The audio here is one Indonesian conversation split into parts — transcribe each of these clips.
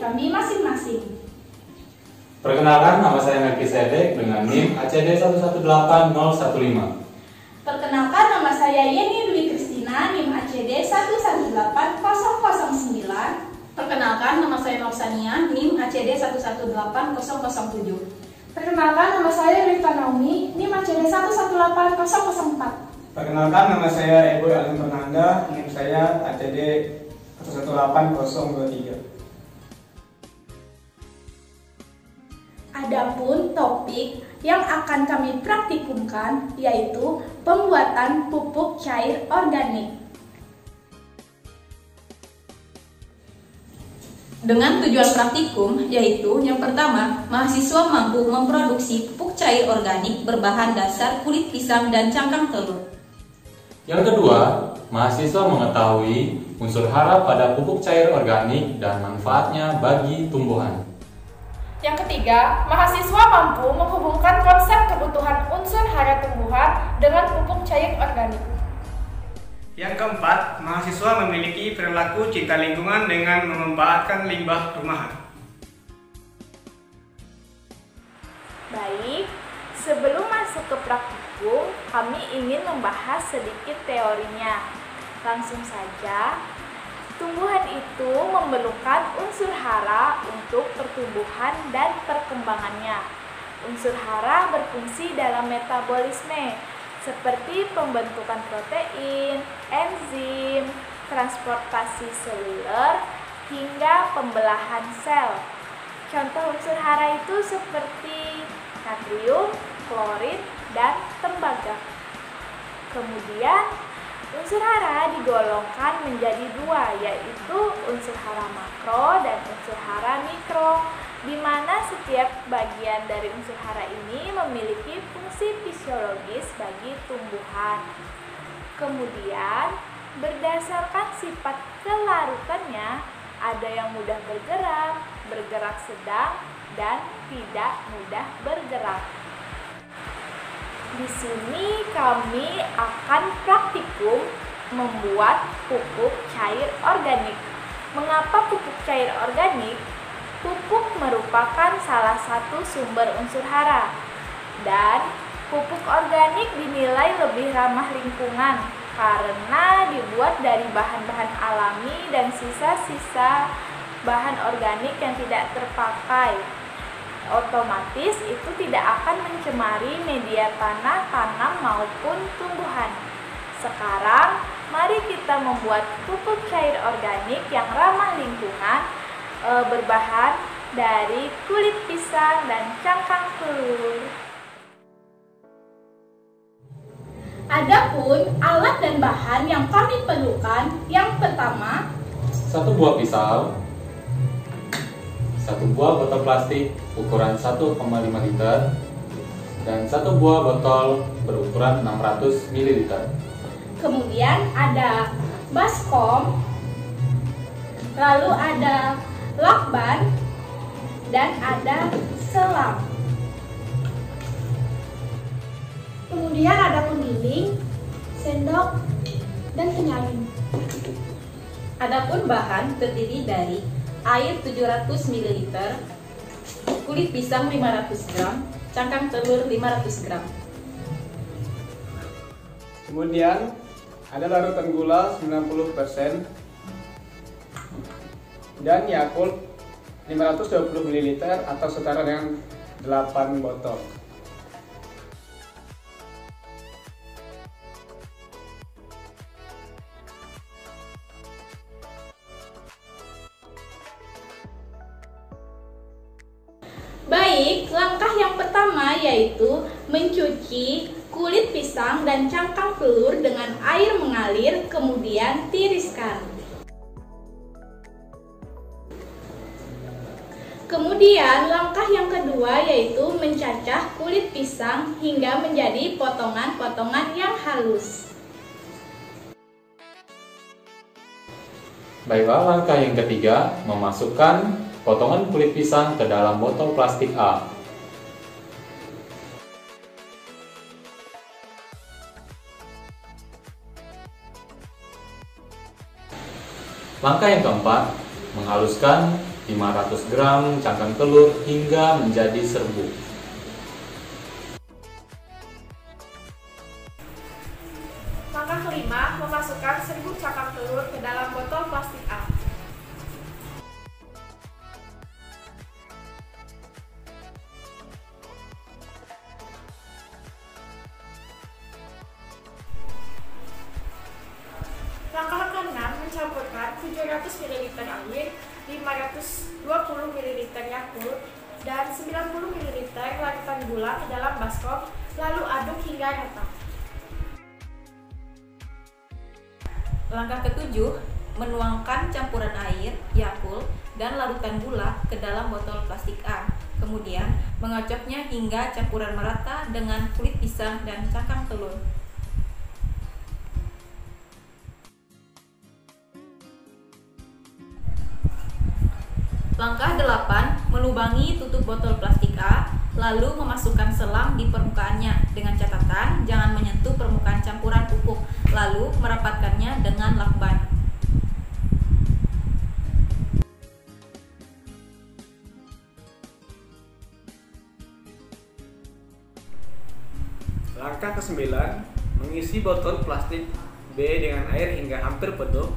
kami masing-masing. Perkenalkan, nama saya Melkisedek dengan NIM ACD 118015. Perkenalkan, nama saya Yeni Dwi Kristina, NIM ACD 118009. Perkenalkan, nama saya Norsania, NIM ACD 118007. Perkenalkan, nama saya Rifka Naomi, NIM ACD 118004. Perkenalkan, nama saya Ebo Alim Fernanda, NIM saya ACD 118023. Adapun topik yang akan kami praktikumkan yaitu pembuatan pupuk cair organik. Dengan tujuan praktikum yaitu yang pertama, mahasiswa mampu memproduksi pupuk cair organik berbahan dasar kulit pisang dan cangkang telur. Yang kedua, mahasiswa mengetahui unsur hara pada pupuk cair organik dan manfaatnya bagi tumbuhan. Yang ketiga, mahasiswa mampu menghubungkan konsep kebutuhan unsur hara tumbuhan dengan pupuk cair organik. Yang keempat, mahasiswa memiliki perilaku cinta lingkungan dengan memanfaatkan limbah rumahan. Baik, sebelum masuk ke praktikum, kami ingin membahas sedikit teorinya. Langsung saja, tumbuhan itu memerlukan unsur hara untuk pertumbuhan dan perkembangannya. Unsur hara berfungsi dalam metabolisme, seperti pembentukan protein, enzim, transportasi seluler, hingga pembelahan sel. Contoh unsur hara itu seperti natrium, klorid, dan tembaga. Kemudian, unsur hara digolongkan menjadi dua, yaitu unsur hara makro dan unsur hara mikro, di mana setiap bagian dari unsur hara ini memiliki fungsi fisiologis bagi tumbuhan. Kemudian, berdasarkan sifat kelarutannya, ada yang mudah bergerak, bergerak sedang, dan tidak mudah bergerak. Di sini kami akan praktikum membuat pupuk cair organik. Mengapa pupuk cair organik? Pupuk merupakan salah satu sumber unsur hara, dan pupuk organik dinilai lebih ramah lingkungan karena dibuat dari bahan-bahan alami dan sisa-sisa bahan organik yang tidak terpakai. Otomatis itu tidak akan mencemari media tanah, tanam maupun tumbuhan. Sekarang, mari kita membuat pupuk cair organik yang ramah lingkungan berbahan dari kulit pisang dan cangkang telur. Adapun alat dan bahan yang kami perlukan, yang pertama, 1 buah pisau, 1 buah botol plastik ukuran 1,5 liter, dan 1 buah botol berukuran 600 ml. kemudian ada baskom, lalu ada lakban, dan ada selang. Kemudian ada penggiling, sendok, dan penyalin. Adapun bahan terdiri dari air 700 ml, kulit pisang 500 gram, cangkang telur 500 gram. Kemudian ada larutan gula 90% dan Yakult 520 ml atau setara dengan 8 botol. Baik, langkah yang pertama yaitu mencuci kulit pisang dan cangkang telur dengan air mengalir, kemudian tiriskan. Kemudian langkah yang kedua yaitu mencacah kulit pisang hingga menjadi potongan-potongan yang halus. Baiklah, langkah yang ketiga, memasukkan potongan kulit pisang ke dalam botol plastik A. Langkah yang keempat, menghaluskan 500 gram cangkang telur hingga menjadi serbuk. Langkah kelima, memasukkan serbuk cangkang telur ke dalam botol plastik A. Langkah keenam, mencampurkan 700 ml air, 520 ml Yakult, dan 90 ml larutan gula ke dalam baskom, lalu aduk hingga rata. Langkah ketujuh, menuangkan campuran air, Yakult, dan larutan gula ke dalam botol plastik A. Kemudian, mengocoknya hingga campuran merata dengan kulit pisang dan cangkang telur. Langkah 8, melubangi tutup botol plastik A, lalu memasukkan selang di permukaannya dengan catatan jangan menyentuh permukaan campuran pupuk, lalu merapatkannya dengan lakban. Langkah ke-9, mengisi botol plastik B dengan air hingga hampir penuh,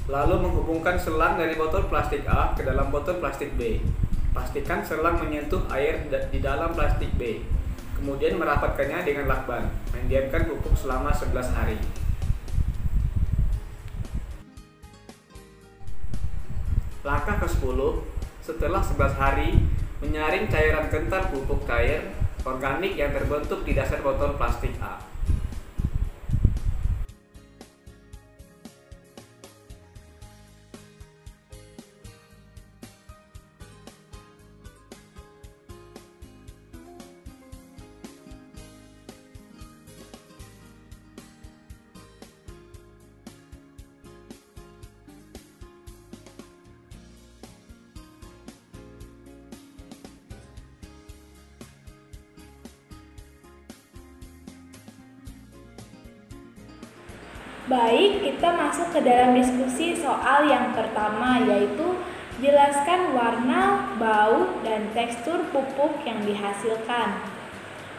lalu menghubungkan selang dari botol plastik A ke dalam botol plastik B. Pastikan selang menyentuh air di dalam plastik B. Kemudian merapatkannya dengan lakban. Mendiamkan pupuk selama 11 hari. Langkah ke-10, setelah 11 hari, menyaring cairan kental pupuk cair organik yang terbentuk di dasar botol plastik A. Baik, kita masuk ke dalam diskusi soal yang pertama, yaitu jelaskan warna, bau, dan tekstur pupuk yang dihasilkan.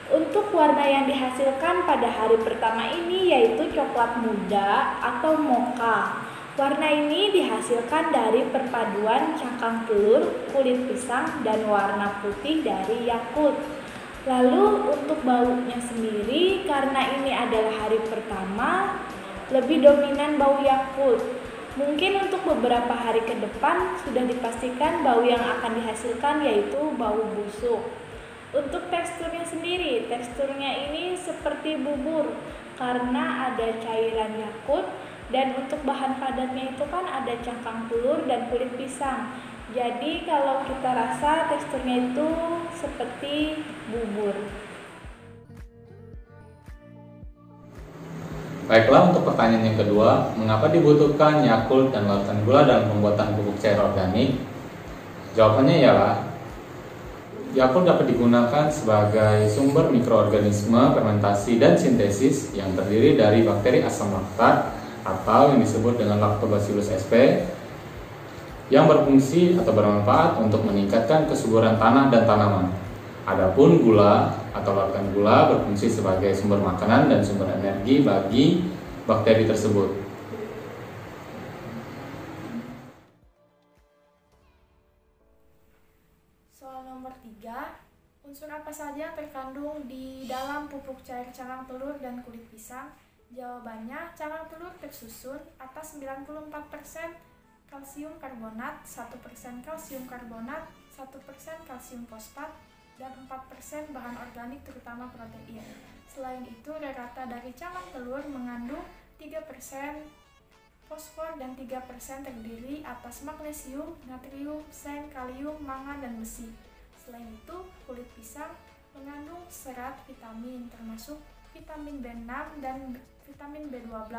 Untuk warna yang dihasilkan pada hari pertama ini yaitu coklat muda atau mocha. Warna ini dihasilkan dari perpaduan cangkang telur, kulit pisang, dan warna putih dari Yakult. Lalu untuk baunya sendiri, karena ini adalah hari pertama, lebih dominan bau Yakult. Mungkin untuk beberapa hari ke depan sudah dipastikan bau yang akan dihasilkan yaitu bau busuk. Untuk teksturnya sendiri, teksturnya ini seperti bubur karena ada cairan Yakult, dan untuk bahan padatnya itu kan ada cangkang telur dan kulit pisang. Jadi kalau kita rasa teksturnya itu seperti bubur. Baiklah, untuk pertanyaan yang kedua, mengapa dibutuhkan Yakult dan larutan gula dalam pembuatan pupuk cair organik? Jawabannya ialah Yakult dapat digunakan sebagai sumber mikroorganisme fermentasi dan sintesis yang terdiri dari bakteri asam laktat atau yang disebut dengan Lactobacillus sp yang berfungsi atau bermanfaat untuk meningkatkan kesuburan tanah dan tanaman. Adapun gula atau larutan gula berfungsi sebagai sumber makanan dan sumber energi bagi bakteri tersebut. Soal nomor 3, unsur apa saja terkandung di dalam pupuk cair cangkang telur dan kulit pisang? Jawabannya, cangkang telur tersusun atas 94% kalsium karbonat, 1% kalsium karbonat, 1% kalsium fosfat, dan 4% bahan organik terutama protein. Selain itu, rata dari cangkang telur mengandung 3% fosfor dan 3% terdiri atas magnesium, natrium, seng, kalium, mangan, dan besi. Selain itu, kulit pisang mengandung serat vitamin termasuk vitamin B6 dan vitamin B12,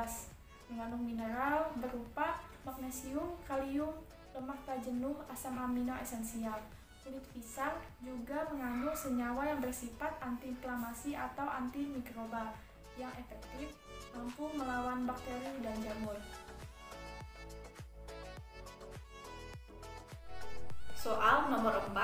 mengandung mineral berupa magnesium, kalium, lemak tak jenuh, asam amino esensial. Kulit pisang juga mengandung senyawa yang bersifat antiinflamasi atau antimikroba yang efektif mampu melawan bakteri dan jamur. Soal nomor 4,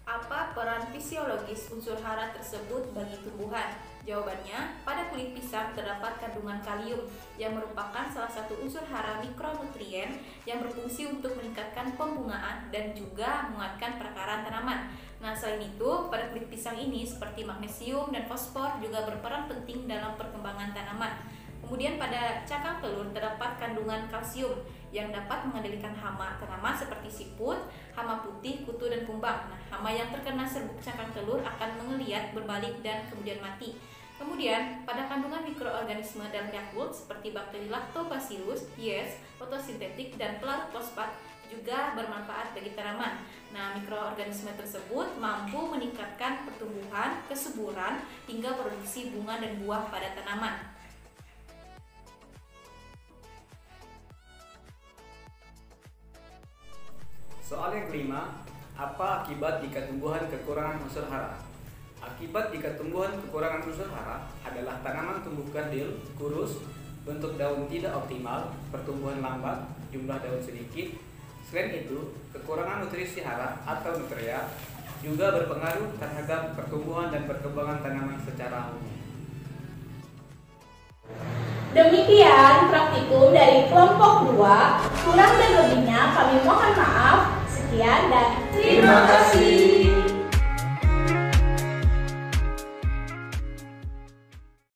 apa peran fisiologis unsur hara tersebut bagi tumbuhan? Jawabannya, pada kulit pisang terdapat kandungan kalium yang merupakan salah satu unsur hara mikronutrien yang berfungsi untuk meningkatkan pembungaan dan juga menguatkan perakaran tanaman. Nah, selain itu, pada kulit pisang ini seperti magnesium dan fosfor juga berperan penting dalam perkembangan tanaman. Kemudian pada cangkang telur terdapat kandungan kalsium yang dapat mengendalikan hama tanaman seperti siput, hama putih, kutu, dan kumbang. Nah, hama yang terkena serbuk cangkang telur akan mengeliat, berbalik, dan kemudian mati. Kemudian, pada kandungan mikroorganisme dalam Yakult seperti bakteri Lactobacillus, yeast, fotosintetik, dan pelarut fosfat juga bermanfaat bagi tanaman. Nah, mikroorganisme tersebut mampu meningkatkan pertumbuhan, kesuburan, hingga produksi bunga dan buah pada tanaman. Soal yang kelima, apa akibat jika tumbuhan kekurangan unsur hara? Akibat jika tumbuhan kekurangan unsur hara adalah tanaman tumbuh kerdil, kurus, bentuk daun tidak optimal, pertumbuhan lambat, jumlah daun sedikit. Selain itu, kekurangan nutrisi hara atau nutria juga berpengaruh terhadap pertumbuhan dan perkembangan tanaman secara umum. Demikian praktikum dari kelompok 2. Kurang dan lebihnya kami mohon maaf. Sekian dan terima kasih.